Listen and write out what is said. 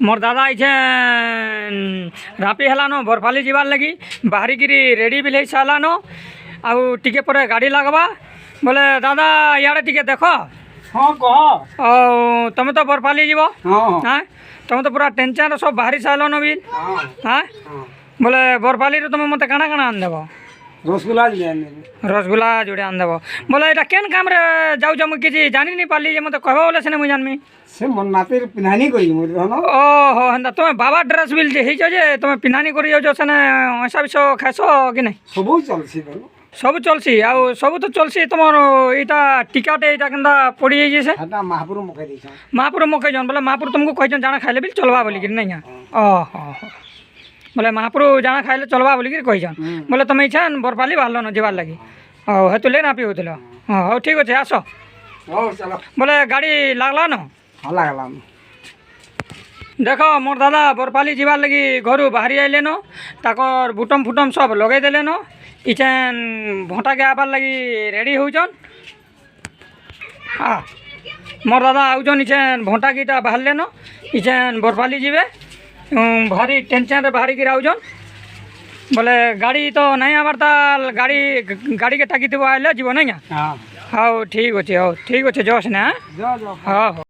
मोर दादा आइछे रापी हेलानो बरपाली जीवार लगी बाहरिकी रेडी भी सारानो आउ टिके पर गाड़ी लगवा बोले दादा इे टिके देख। हाँ कह। तुम तो बरपाली जीव। हाँ हाँ तुम तो पूरा टेंशन सब बाहरी सारानो भी। हाँ बोले बरपाली तुम मत काଣା काଣା आनदेव। रसगुल्ला रसगुल्ला जोड़े आनदेव बोले ये केन काम रे जाऊ मुझे किसी जानी नहीं पाली जे मत कह बोले से मुझे जानमी से मन नातिर पिनानी करी मोर धन। ओहो हेन्ता तुम बाबा ड्रेस बिल जे हिजो जे तुम पिनानी करी जाओ से ऐसा विष खाइस कि नहीं। सब चलसी धन सब चलसी आउ सब तो चलसी तुम यहाँ टिकाटे यहाँ केन्ता पड़ी जाइए से हटा महापुर मकई देछन। महापुर मकईजन बोले महापुर तुमको कहन जाना खाइले भी चलवा बोलिक नहीं। ओहो बोले महापुर जाना खाइले चलवा बोलिक कहन बोले तुम इच्छा बरपाली बाहर न जीवार लगी हेतु ले ना पी होल। हाँ ठीक अच्छे आस चलो बोले गाड़ी लागला न। हाँ लागला देख मोर दादा बरपाली जीवार लगी घर बाहरी आइले न ताकर बुटम फुटम सब लगे देले न इचेन भंटा के आबार लगी रेडी होचन। हाँ मोर दादा आउचन इचेन भंटा कीटा बाहर न इचेन बरपाली जीवे भारी टेंशन रे बाहरी गिर आउचन बोले गाड़ी तो नहीं आबार ताल गाड़ी गाड़ी के टाकी आइले जीव नहीं। हाँ हाँ ठीक अच्छे जस ना। जा जा हाँ।